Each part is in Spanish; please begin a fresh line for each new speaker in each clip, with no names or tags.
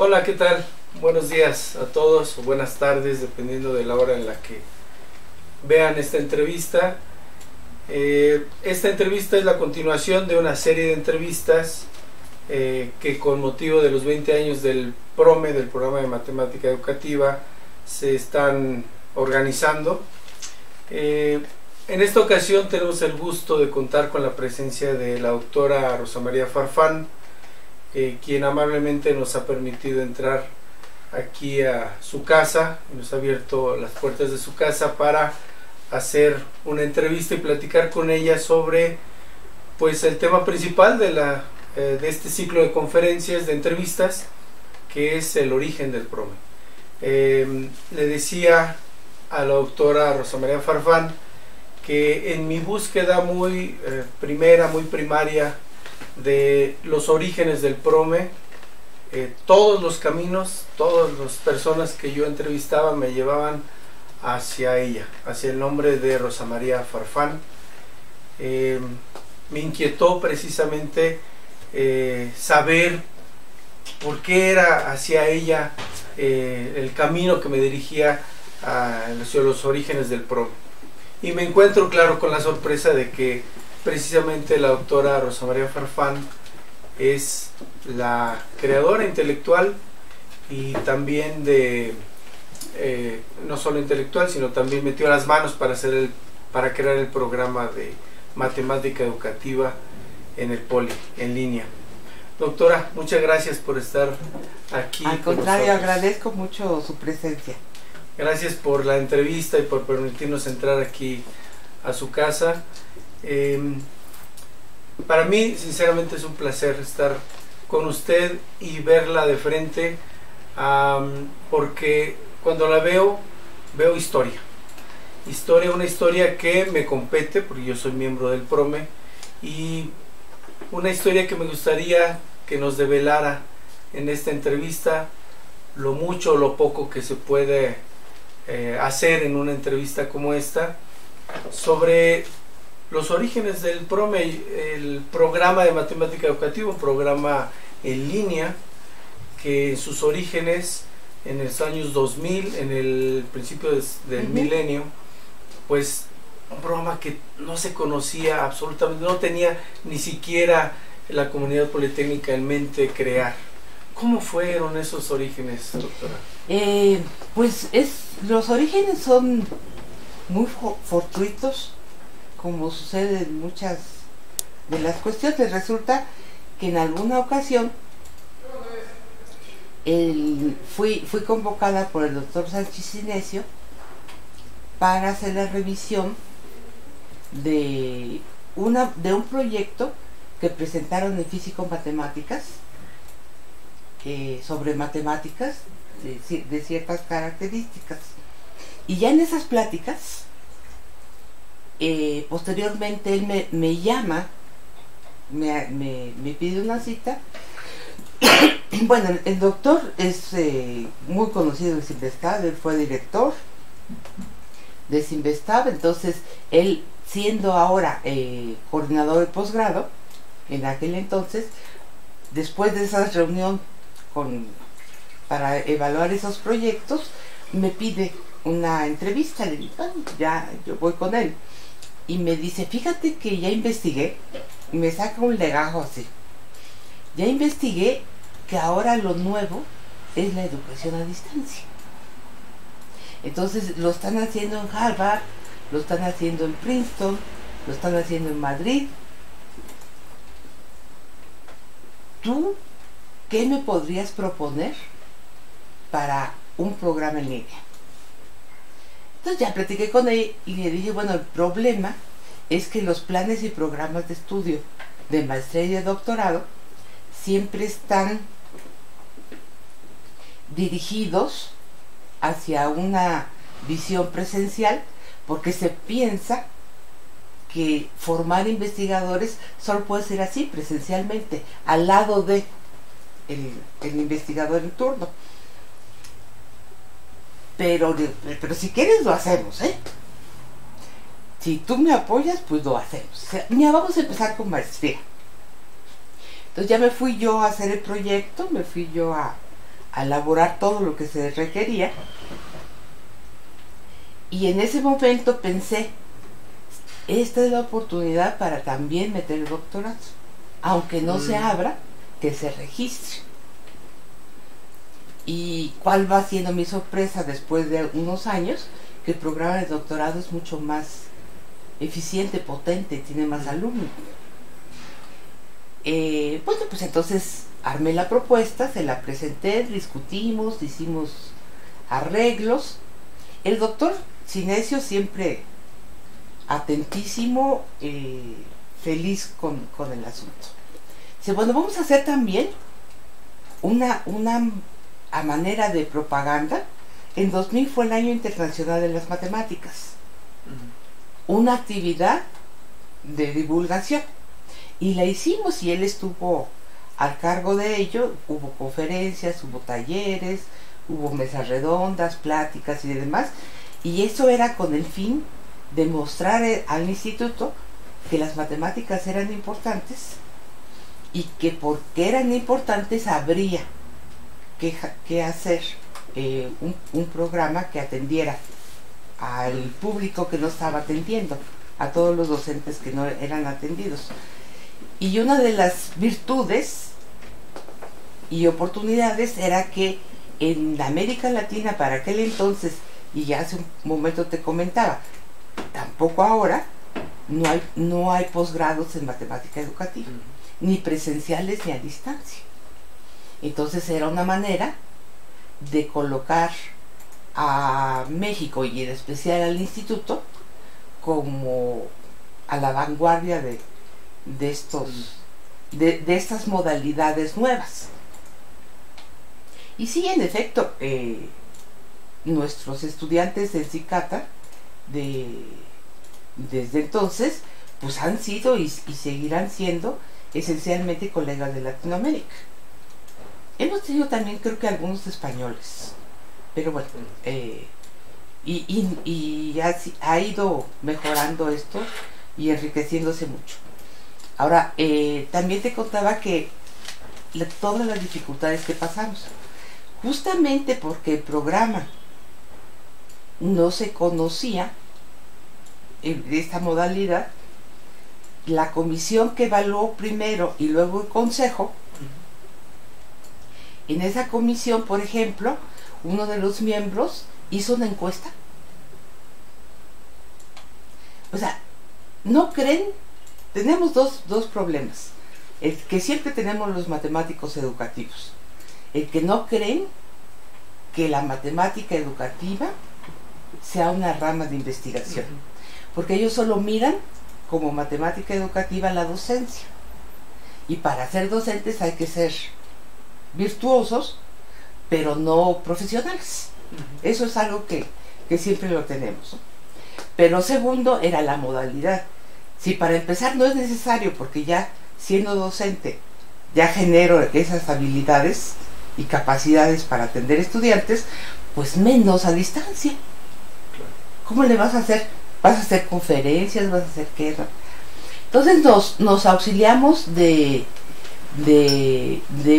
Hola, ¿qué tal? Buenos días a todos o buenas tardes, dependiendo de la hora en la que vean esta entrevista. Esta entrevista es la continuación de una serie de entrevistas que con motivo de los 20 años del PROME, del Programa de Matemática Educativa, se están organizando. En esta ocasión tenemos el gusto de contar con la presencia de la doctora Rosa María Farfán, quien amablemente nos ha permitido entrar aquí a su casa, nos ha abierto las puertas de su casa para hacer una entrevista y platicar con ella sobre pues el tema principal de este ciclo de conferencias, de entrevistas, que es el origen del PROME. Le decía a la doctora Rosa María Farfán que en mi búsqueda muy primera, muy primaria de los orígenes del PROME, todos los caminos, todas las personas que yo entrevistaba me llevaban hacia ella, hacia el nombre de Rosa María Farfán. Me inquietó precisamente saber por qué era hacia ella el camino que me dirigía hacia los orígenes del PROME. Y me encuentro, claro, con la sorpresa de que precisamente la doctora Rosa María Farfán es la creadora intelectual y también no solo intelectual, sino también metió las manos para crear el programa de matemática educativa en el Poli, en línea. Doctora, muchas gracias por estar aquí.
Al contrario, agradezco mucho su presencia.
Gracias por la entrevista y por permitirnos entrar aquí a su casa. Para mí, sinceramente, es un placer estar con usted y verla de frente, porque cuando la veo historia, una historia que me compete, porque yo soy miembro del PROME, y una historia que me gustaría que nos develara en esta entrevista lo mucho o lo poco que se puede hacer en una entrevista como esta sobre los orígenes del PROME, el programa de matemática educativa, un programa en línea que en sus orígenes en los años 2000, en el principio del milenio, pues un programa que no se conocía absolutamente, no tenía ni siquiera la comunidad politécnica en mente crear. ¿Cómo fueron esos orígenes, doctora?
Los orígenes son muy fortuitos, como sucede en muchas de las cuestiones. Resulta que en alguna ocasión fui convocada por el doctor Sánchez Inesio para hacer la revisión de un proyecto que presentaron en Físico-Matemáticas sobre matemáticas de ciertas características. Y ya en esas pláticas, posteriormente él me llama, me pide una cita. Bueno, el doctor es muy conocido de Simvestab, él fue director de Simvestab, entonces él, siendo ahora coordinador de posgrado, en aquel entonces, después de esa reunión para evaluar esos proyectos, me pide una entrevista. Le digo, ya yo voy con él, y me dice, fíjate que ya investigué, y me saca un legajo así, ya investigué que ahora lo nuevo es la educación a distancia. Entonces lo están haciendo en Harvard, lo están haciendo en Princeton, lo están haciendo en Madrid. ¿Tú qué me podrías proponer para un programa en línea? Entonces ya platiqué con él y le dije, bueno, el problema es que los planes y programas de estudio de maestría y de doctorado siempre están dirigidos hacia una visión presencial, porque se piensa que formar investigadores solo puede ser así, presencialmente, al lado de el investigador en turno. Pero si quieres lo hacemos, Si tú me apoyas, pues lo hacemos. O sea, mira, vamos a empezar con maestría. Entonces ya me fui yo a hacer el proyecto, me fui yo a a elaborar todo lo que se requería. Y en ese momento pensé, esta es la oportunidad para también meter el doctorado, aunque no se abra, que se registre. Y cuál va siendo mi sorpresa después de unos años, que el programa de doctorado es mucho más eficiente, potente, tiene más alumnos. Bueno, pues entonces armé la propuesta, se la presenté, discutimos, hicimos arreglos. El doctor Sinesio siempre atentísimo, feliz con el asunto. Dice, bueno, vamos a hacer también una a manera de propaganda. En 2000 fue el Año Internacional de las Matemáticas. Una actividad de divulgación. Y la hicimos y él estuvo al cargo de ello. Hubo conferencias, hubo talleres, hubo mesas redondas, pláticas y demás. Y eso era con el fin de mostrar al instituto que las matemáticas eran importantes y que porque eran importantes habría que hacer un programa que atendiera al público que no estaba atendiendo, a todos los docentes que no eran atendidos. Y una de las virtudes y oportunidades era que en América Latina para aquel entonces, y ya hace un momento te comentaba, tampoco ahora, no hay posgrados en matemática educativa, ni presenciales ni a distancia. Entonces era una manera de colocar a México y en especial al instituto como a la vanguardia de estas modalidades nuevas. Y sí, en efecto, nuestros estudiantes en CICATA desde entonces pues han sido y seguirán siendo esencialmente colegas de Latinoamérica. Hemos tenido también creo que algunos españoles, pero bueno, y ha ido mejorando esto y enriqueciéndose mucho. Ahora, también te contaba que todas las dificultades que pasamos, justamente porque el programa no se conocía de esta modalidad, la comisión que evaluó primero y luego el consejo, en esa comisión, por ejemplo, uno de los miembros hizo una encuesta. O sea, ¿no creen? Tenemos dos problemas. El que siempre tenemos los matemáticos educativos. El que no creen que la matemática educativa sea una rama de investigación. Porque ellos solo miran como matemática educativa la docencia. Y para ser docentes hay que ser virtuosos, pero no profesionales. Eso es algo que siempre lo tenemos. Pero segundo, era la modalidad. Si para empezar no es necesario, porque ya siendo docente ya genero esas habilidades y capacidades para atender estudiantes, pues menos a distancia. ¿Cómo le vas a hacer? ¿Vas a hacer conferencias? ¿Vas a hacer qué? Entonces nos auxiliamos de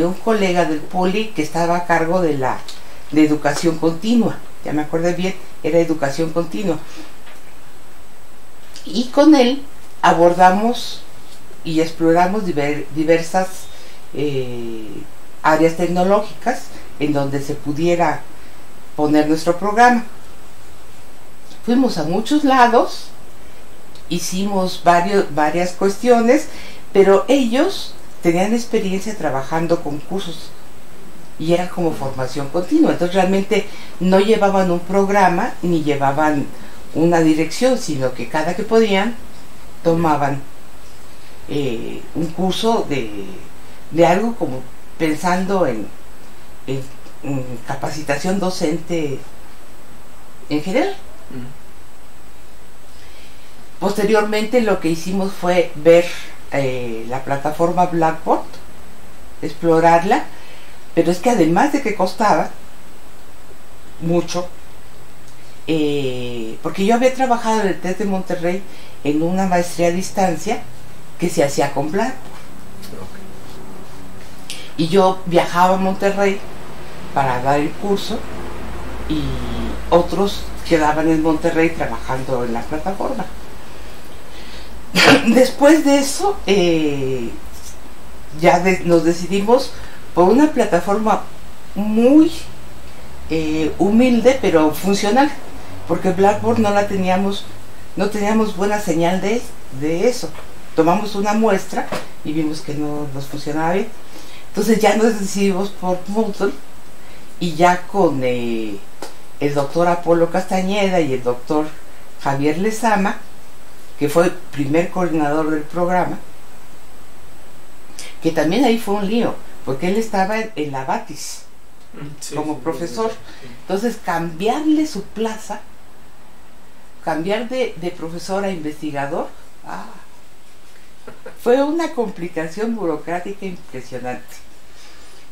un colega del Poli que estaba a cargo de educación continua. Ya me acordé bien, era educación continua. Y con él abordamos y exploramos diversas áreas tecnológicas en donde se pudiera poner nuestro programa. Fuimos a muchos lados, hicimos varias cuestiones, pero ellos tenían experiencia trabajando con cursos y era como formación continua. Entonces realmente no llevaban un programa ni llevaban una dirección, sino que cada que podían tomaban un curso de algo como pensando en capacitación docente en general. Posteriormente lo que hicimos fue ver la plataforma Blackboard, explorarla, pero es que además de que costaba mucho, porque yo había trabajado en el TEC de Monterrey en una maestría a distancia que se hacía con Blackboard. Y yo viajaba a Monterrey para dar el curso y otros quedaban en Monterrey trabajando en la plataforma. Después de eso, nos decidimos por una plataforma muy humilde pero funcional, porque Blackboard no teníamos buena señal de eso. Tomamos una muestra y vimos que no nos funcionaba bien. Entonces ya nos decidimos por Moodle, y ya con el doctor Apolo Castañeda y el doctor Javier Lezama, que fue el primer coordinador del programa, que también ahí fue un lío, porque él estaba en la Batis como profesor. Entonces cambiarle su plaza, cambiar de profesor a investigador, fue una complicación burocrática impresionante.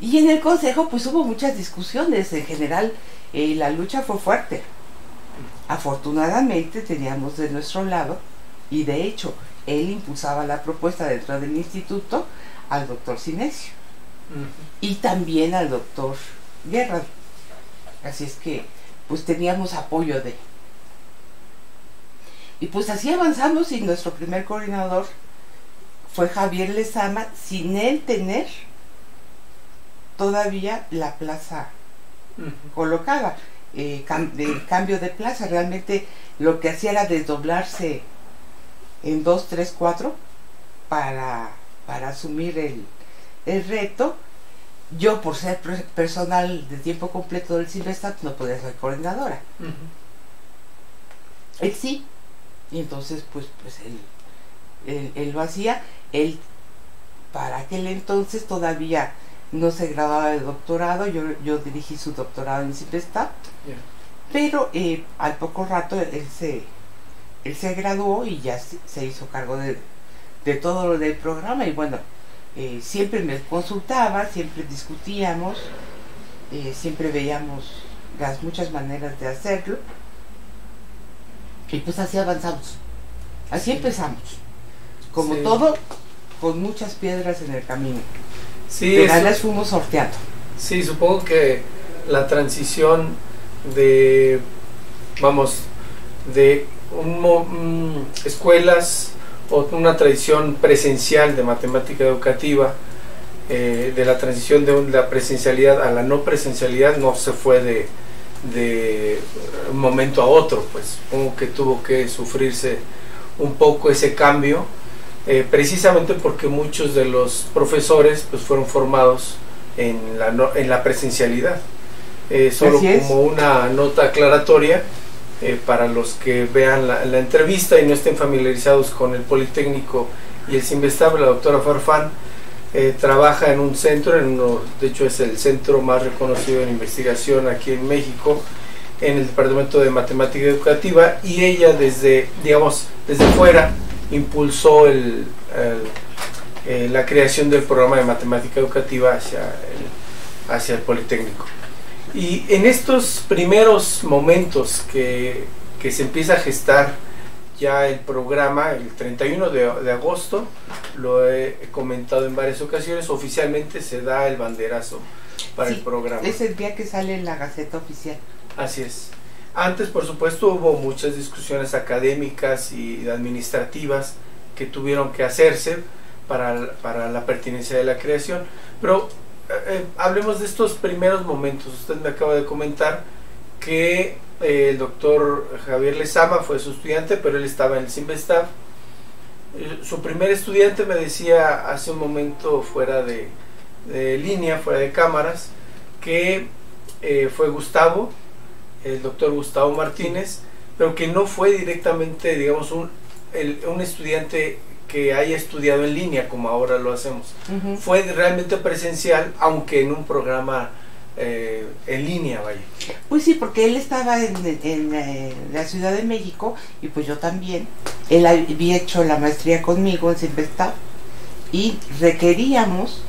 Y en el consejo pues hubo muchas discusiones. En general la lucha fue fuerte. Afortunadamente teníamos de nuestro lado, y de hecho él impulsaba la propuesta dentro del instituto, al doctor Sinesio y también al doctor Guerra. Así es que pues teníamos apoyo de. Y pues así avanzamos, y nuestro primer coordinador fue Javier Lezama, sin él tener todavía la plaza colocada. El cambio de plaza realmente lo que hacía era desdoblarse en 2, 3, 4 para asumir el reto. Yo, por ser personal de tiempo completo del CIMBESTAB, no podía ser coordinadora. Él sí, y entonces pues él lo hacía. Él, para aquel entonces, todavía no se graduaba de doctorado. Yo dirigí su doctorado en CIMBESTAB, pero al poco rato él se graduó y ya se hizo cargo de todo lo del programa. Y bueno, siempre me consultaba, siempre discutíamos, siempre veíamos las muchas maneras de hacerlo, y pues así avanzamos, así empezamos, como todo, con muchas piedras en el camino, pero las fuimos sorteando.
Sí, supongo que la transición de escuelas o una tradición presencial de matemática educativa, de la transición de la presencialidad a la no presencialidad, no se fue de un momento a otro, pues supongo que tuvo que sufrirse un poco ese cambio, precisamente porque muchos de los profesores pues fueron formados en la presencialidad. Solo como una nota aclaratoria, para los que vean la entrevista y no estén familiarizados con el Politécnico y el CIMBESTAB, la doctora Farfán trabaja en un centro, de hecho es el centro más reconocido en investigación aquí en México, en el Departamento de Matemática Educativa, y ella desde fuera impulsó la creación del programa de matemática educativa hacia el Politécnico. Y en estos primeros momentos que se empieza a gestar ya el programa, el 31 de agosto, lo he comentado en varias ocasiones, oficialmente se da el banderazo para el programa.
Es el día que sale en la Gaceta Oficial.
Así es. Antes, por supuesto, hubo muchas discusiones académicas y administrativas que tuvieron que hacerse para la pertinencia de la creación, pero hablemos de estos primeros momentos. Usted me acaba de comentar que el doctor Javier Lezama fue su estudiante, pero él estaba en el CIMBESTAB. Su primer estudiante, me decía hace un momento fuera de línea, fuera de cámaras, que fue Gustavo, el doctor Gustavo Martínez, pero que no fue directamente, digamos, un estudiante que haya estudiado en línea como ahora lo hacemos. Fue realmente presencial, aunque en un programa en línea, vaya.
Pues sí, porque él estaba en la Ciudad de México, y pues yo también. Él había hecho la maestría conmigo en CIMBESTAB, y requeríamos,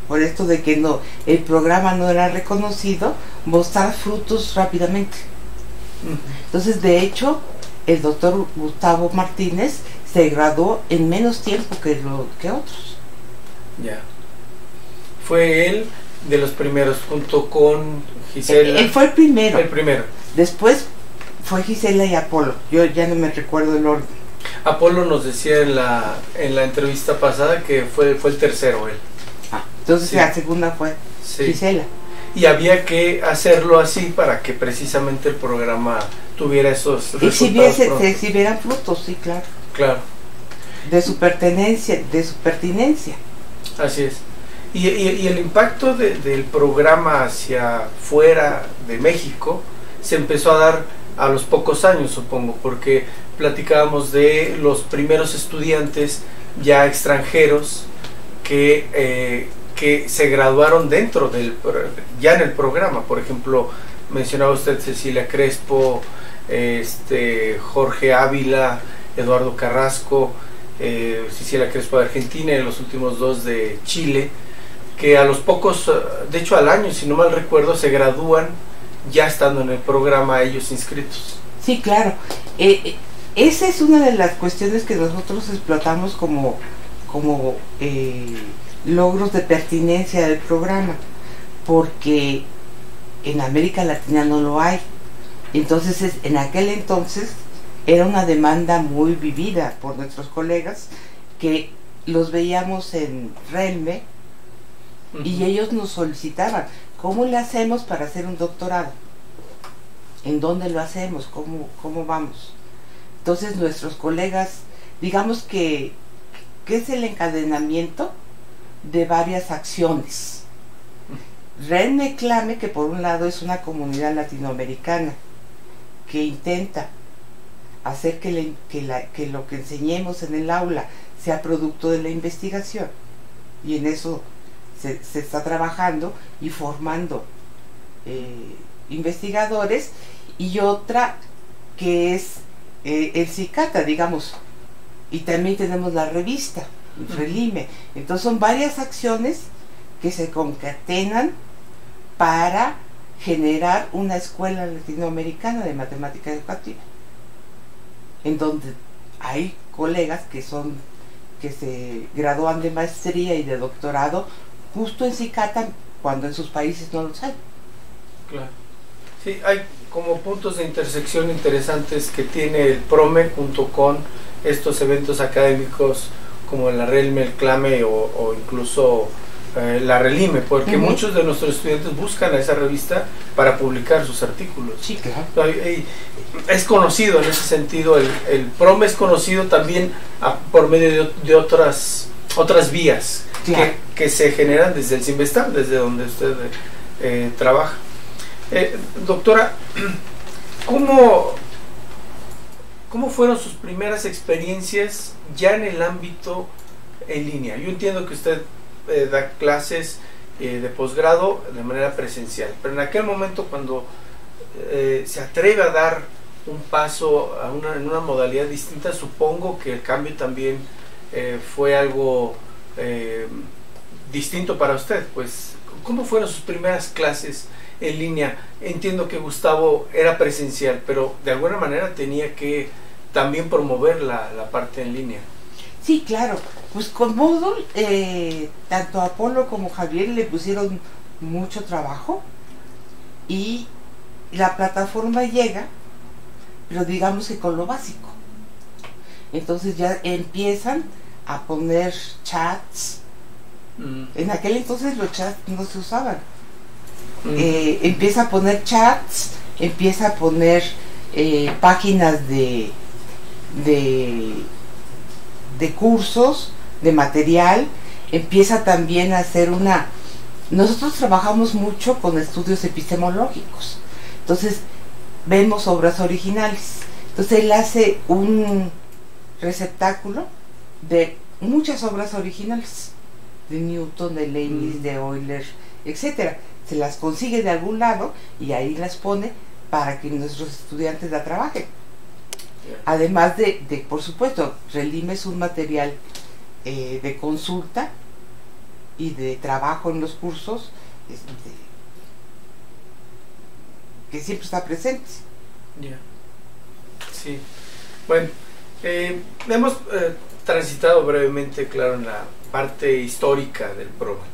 por esto de que el programa no era reconocido, mostrar frutos rápidamente. Entonces, de hecho, el doctor Gustavo Martínez se graduó en menos tiempo que otros.
Ya. Fue él De los primeros, junto con Gisela.
Él fue el primero.
El primero.
Después fue Gisela y Apolo. Yo ya no me recuerdo el orden.
Apolo nos decía en la entrevista pasada que fue el tercero él.
Entonces
Sí.
la segunda fue
Sí.
Gisela.
Y había que hacerlo así para que precisamente el programa tuviera esos resultados
Se
pronto.
exhibieran frutos, sí, claro.
Claro,
De su pertinencia.
así es. Y el impacto del programa hacia fuera de México se empezó a dar a los pocos años, supongo, porque platicábamos de los primeros estudiantes ya extranjeros que se graduaron ya en el programa. Por ejemplo, mencionaba usted Cecilia Crespo, Jorge Ávila, Eduardo Carrasco, Cecilia Crespo de Argentina y los últimos dos de Chile, que a los pocos, de hecho al año, si no mal recuerdo, se gradúan ya estando en el programa ellos inscritos.
Sí, claro. Esa es una de las cuestiones que nosotros explotamos como logros de pertinencia del programa, porque en América Latina no lo hay. Entonces, en aquel entonces era una demanda muy vivida por nuestros colegas, que los veíamos en Renme y ellos nos solicitaban: ¿cómo le hacemos para hacer un doctorado? ¿En dónde lo hacemos? ¿Cómo vamos? Entonces nuestros colegas, digamos que es el encadenamiento de varias acciones. Renme Clame, que por un lado es una comunidad latinoamericana que intenta hacer que lo que enseñemos en el aula sea producto de la investigación, y en eso se está trabajando y formando investigadores, y otra que es el CICATA, digamos, y también tenemos la revista Relime. Entonces son varias acciones que se concatenan para generar una escuela latinoamericana de matemática educativa, en donde hay colegas que se gradúan de maestría y de doctorado justo en CICATA, cuando en sus países no los hay.
Claro. Sí, hay como puntos de intersección interesantes que tiene el PROME junto con estos eventos académicos como la Relme, el Clame o incluso la Relime, porque muchos de nuestros estudiantes buscan a esa revista para publicar sus artículos.
Sí, claro.
Es conocido en ese sentido, el PROME es conocido también por medio de otras vías, claro, que se generan desde el CIMBESTAB, desde donde usted trabaja. Doctora, ¿cómo fueron sus primeras experiencias ya en el ámbito en línea? Yo entiendo que usted da clases de posgrado de manera presencial, pero en aquel momento cuando se atreve a dar un paso en una modalidad distinta, supongo que el cambio también fue algo distinto para usted. Pues, ¿cómo fueron sus primeras clases en línea? Entiendo que Gustavo era presencial, pero de alguna manera tenía que también promover la parte en línea.
Sí, claro. Pues con Moodle, tanto Apolo como Javier le pusieron mucho trabajo, y la plataforma llega, pero digamos que con lo básico. Entonces ya empiezan a poner chats. En aquel entonces los chats no se usaban. Empieza a poner chats, empieza a poner páginas de cursos, de material, empieza también a hacer nosotros trabajamos mucho con estudios epistemológicos, entonces vemos obras originales. Entonces él hace un receptáculo de muchas obras originales, de Newton, de Leibniz, de Euler, etcétera. Se las consigue de algún lado y ahí las pone para que nuestros estudiantes la trabajen. Además de por supuesto, Relime es un material de consulta y de trabajo en los cursos, que siempre está presente.
Sí. Bueno, hemos transitado brevemente, claro, en la parte histórica del programa.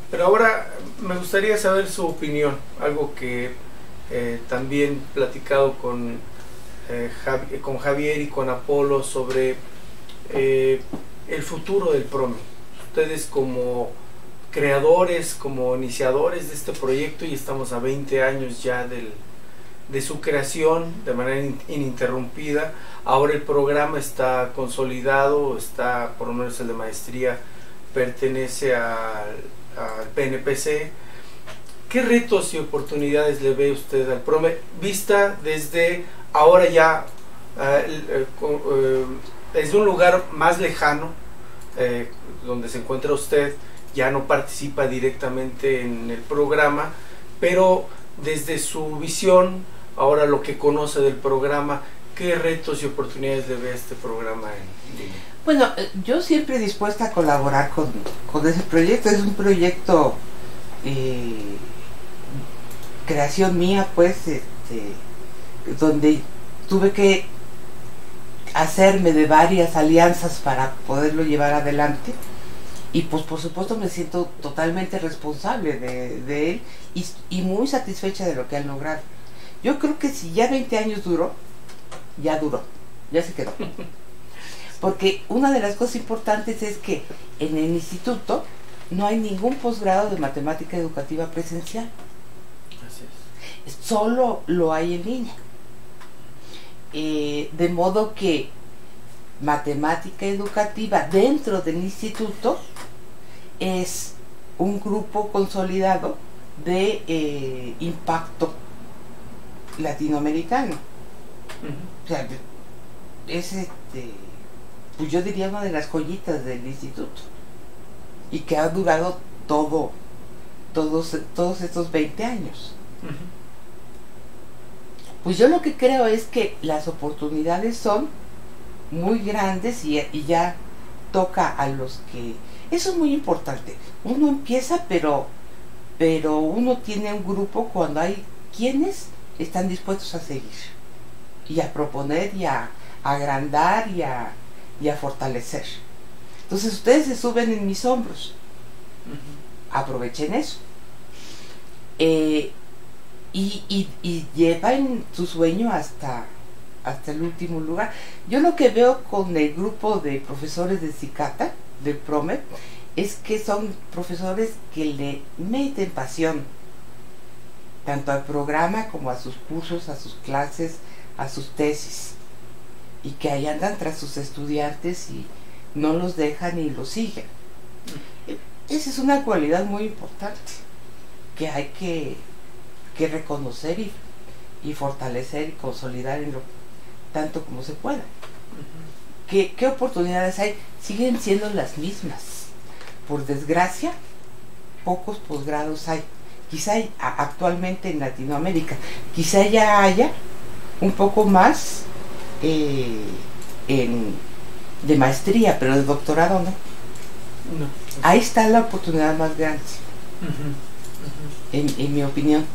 Pero ahora me gustaría saber su opinión, algo que también he platicado con Javier y con Apolo sobre el futuro del PROME. Ustedes como creadores, como iniciadores de este proyecto, y estamos a 20 años ya de su creación de manera ininterrumpida. Ahora el programa está consolidado, está, por lo menos el de maestría, pertenece al PNPC. ¿Qué retos y oportunidades le ve usted al PROME, vista desde ahora ya, desde un lugar más lejano, donde se encuentra usted? Ya no participa directamente en el programa, pero desde su visión, ahora lo que conoce del programa, ¿qué retos y oportunidades le ve a este programa en línea?
Bueno, yo siempre dispuesta a colaborar con ese proyecto. Es un proyecto creación mía, pues, donde tuve que hacerme de varias alianzas para poderlo llevar adelante. Y pues por supuesto me siento totalmente responsable de él y muy satisfecha de lo que han logrado. Yo creo que si ya 20 años duró, ya se quedó. Porque una de las cosas importantes es que en el instituto no hay ningún posgrado de matemática educativa presencial.
Así es.
Solo lo hay en línea. De modo que matemática educativa dentro del instituto es un grupo consolidado de impacto latinoamericano. O sea, es pues yo diría una de las joyitas del instituto, y que ha durado todos estos 20 años. Pues yo lo que creo es que las oportunidades son muy grandes y ya toca a los que... Eso es muy importante. Uno empieza, pero uno tiene un grupo cuando hay quienes están dispuestos a seguir y a proponer y a agrandar y a fortalecer. Entonces ustedes se suben en mis hombros. Aprovechen eso. Y llevan su sueño hasta el último lugar. Yo lo que veo con el grupo de profesores de Cicata, del PROME, es que son profesores que le meten pasión tanto al programa como a sus cursos, a sus clases, a sus tesis, y que ahí andan tras sus estudiantes y no los dejan y los siguen. Esa es una cualidad muy importante que hay que reconocer y fortalecer y consolidar en lo tanto como se pueda. ¿Qué oportunidades hay? Siguen siendo las mismas. Por desgracia, pocos posgrados hay. Quizá hay actualmente en Latinoamérica, quizá ya haya un poco más de maestría, pero de doctorado no. Ahí está la oportunidad más grande, en mi opinión.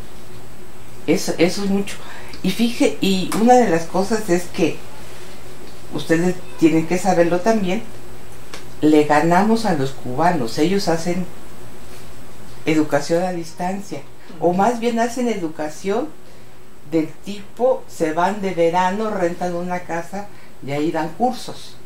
Eso es mucho. Y una de las cosas es que ustedes tienen que saberlo también, le ganamos a los cubanos. Ellos hacen educación a distancia, o más bien hacen educación del tipo, se van de verano, rentan una casa y ahí dan cursos.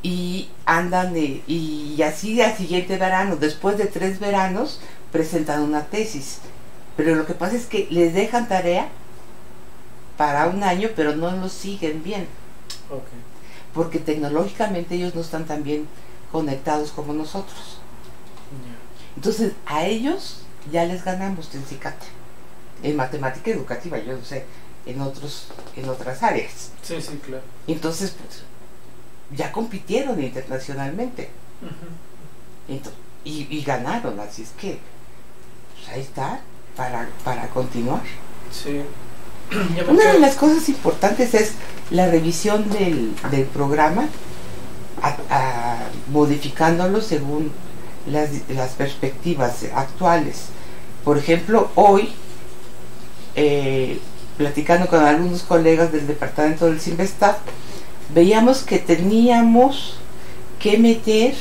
Y andan y así al siguiente verano, después de 3 veranos, presentan una tesis. Pero lo que pasa es que les dejan tarea para un año, pero no lo siguen bien. Porque tecnológicamente ellos no están tan bien conectados como nosotros. Entonces a ellos ya les ganamos en Cicata, en matemática educativa, yo no sé, en otras áreas.
Sí, claro.
Entonces pues ya compitieron internacionalmente. Y ganaron, así es que pues ahí está para continuar.
Sí.
Una de las cosas importantes es la revisión del programa, modificándolo según las perspectivas actuales. Por ejemplo, hoy, platicando con algunos colegas del departamento del CIMBESTAB, veíamos que teníamos que meter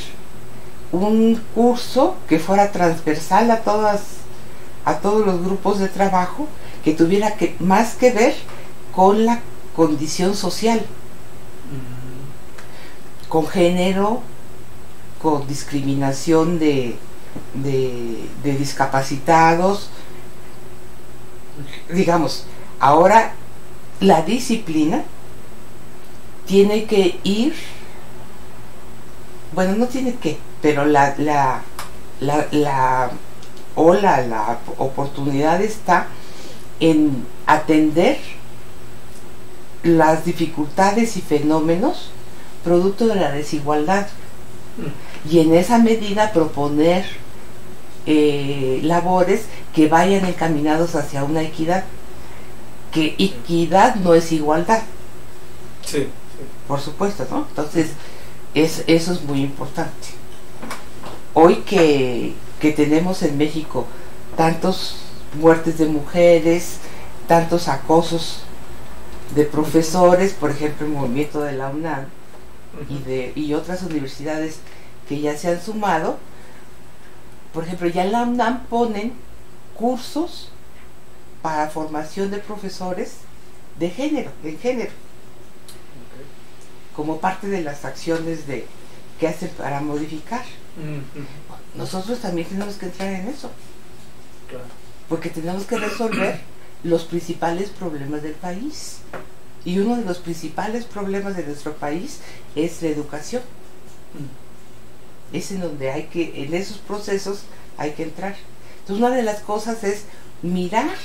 un curso que fuera transversal a todos los grupos de trabajo, que tuviera más que ver con la condición social, con género, con discriminación de discapacitados. Digamos, ahora la disciplina tiene que ir, bueno, no tiene que, pero la oportunidad está en atender las dificultades y fenómenos producto de la desigualdad, y en esa medida proponer labores que vayan encaminados hacia una equidad, que equidad no es igualdad.
Sí.
Por supuesto, ¿no? Entonces, eso es muy importante. Hoy que tenemos en México tantas muertes de mujeres, tantos acosos de profesores, por ejemplo, el movimiento de la UNAM y otras universidades que ya se han sumado, por ejemplo, ya en la UNAM ponen cursos para formación de profesores en género, como parte de las acciones que hacen para modificar. Nosotros también tenemos que entrar en eso,
Claro.
porque tenemos que resolver los principales problemas del país, y uno de los principales problemas de nuestro país es la educación. Es en donde en esos procesos hay que entrar. Entonces, una de las cosas es mirar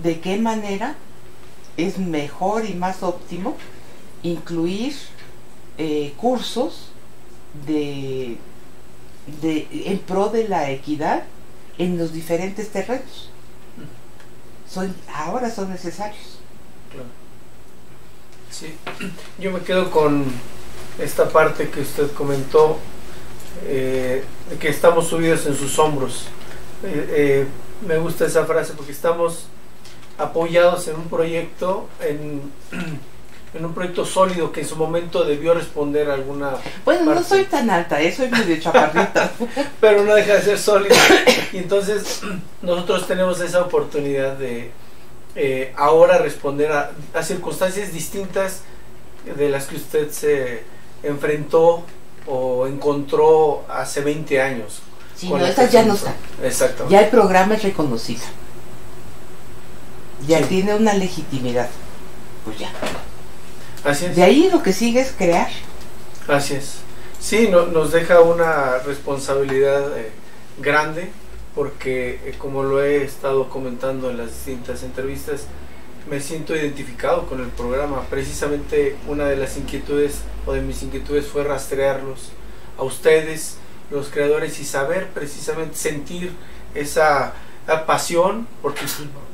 de qué manera es mejor y más óptimo incluir cursos en pro de la equidad en los diferentes terrenos. Ahora son necesarios.
Claro. Sí, yo me quedo con esta parte que usted comentó, de que estamos subidos en sus hombros. Me gusta esa frase porque estamos apoyados en un proyecto, en un proyecto sólido que en su momento debió responder a alguna
Bueno,
parte.
no soy tan alta, soy medio chaparrita.
Pero no deja de ser sólido. Y entonces nosotros tenemos esa oportunidad de ahora responder a circunstancias distintas de las que usted se enfrentó o encontró hace 20 años.
Sí, no, estas ya no están.
Exacto.
Ya el programa es reconocido. Ya
Sí.
tiene una legitimidad. Pues ya.
Así es.
De ahí lo que sigue es crear.
Así es. Sí, nos deja una responsabilidad grande, porque como lo he estado comentando en las distintas entrevistas, me siento identificado con el programa. Precisamente una de las inquietudes o de mis inquietudes fue rastrearlos a ustedes, los creadores, y saber precisamente, sentir esa pasión, porque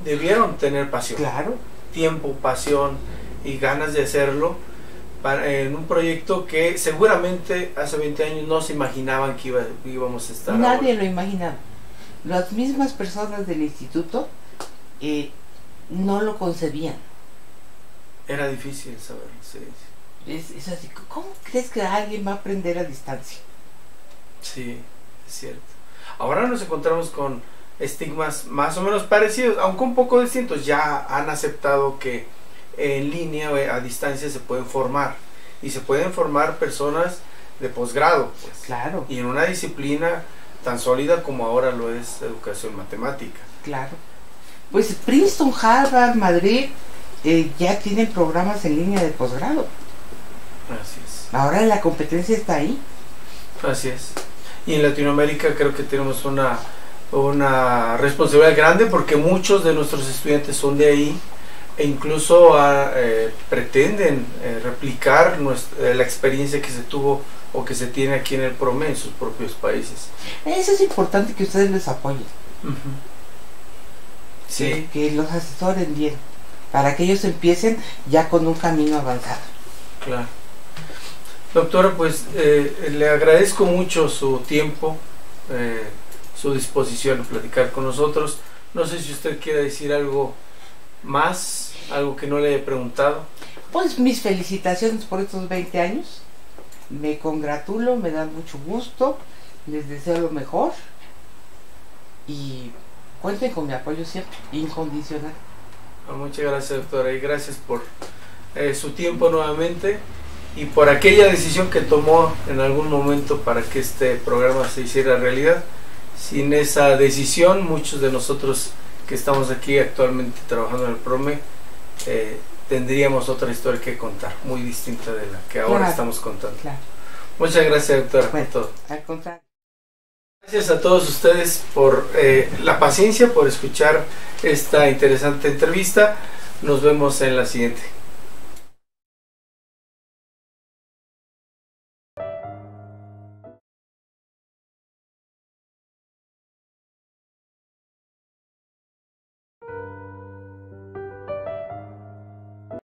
debieron tener pasión,
Claro.
tiempo, pasión y ganas de hacerlo en un proyecto que seguramente hace 20 años no se imaginaban que íbamos a estar.
Nadie
ahora.
lo imaginaba. Las mismas personas del instituto no lo concebían.
Era difícil saberlo, sí.
Es así, ¿cómo crees que alguien va a aprender a distancia?
Sí, es cierto. Ahora nos encontramos con estigmas más o menos parecidos, aunque un poco distintos. Ya han aceptado que en línea o a distancia se pueden formar, y se pueden formar personas de posgrado, pues.
Claro.
Y en una disciplina tan sólida como ahora lo es educación matemática.
Claro. Pues Princeton, Harvard, Madrid ya tienen programas en línea de posgrado.
Así es.
Ahora la competencia está ahí.
Así es. Y en Latinoamérica creo que tenemos una responsabilidad grande, porque muchos de nuestros estudiantes son de ahí, e incluso pretenden replicar la experiencia que se tuvo o que se tiene aquí en el PROME en sus propios países.
Eso es importante, que ustedes les apoyen.
Sí.
Que los asesoren bien, para que ellos empiecen ya con un camino avanzado.
Claro. Doctora, pues le agradezco mucho su tiempo, su disposición a platicar con nosotros. No sé si usted quiere decir algo más, algo que no le he preguntado.
Pues mis felicitaciones por estos 20 años. Me congratulo, me da mucho gusto Les deseo lo mejor y cuenten con mi apoyo siempre, incondicional.
Muchas gracias, doctora, y gracias por su tiempo nuevamente y por aquella decisión que tomó en algún momento para que este programa se hiciera realidad. Sin esa decisión, muchos de nosotros que estamos aquí actualmente trabajando en el PROME tendríamos otra historia que contar, muy distinta de la que ahora estamos contando.
Claro.
Muchas gracias, doctora,
Bueno,
por todo.
al contrario.
Gracias a todos ustedes por la paciencia, por escuchar esta interesante entrevista. Nos vemos en la siguiente.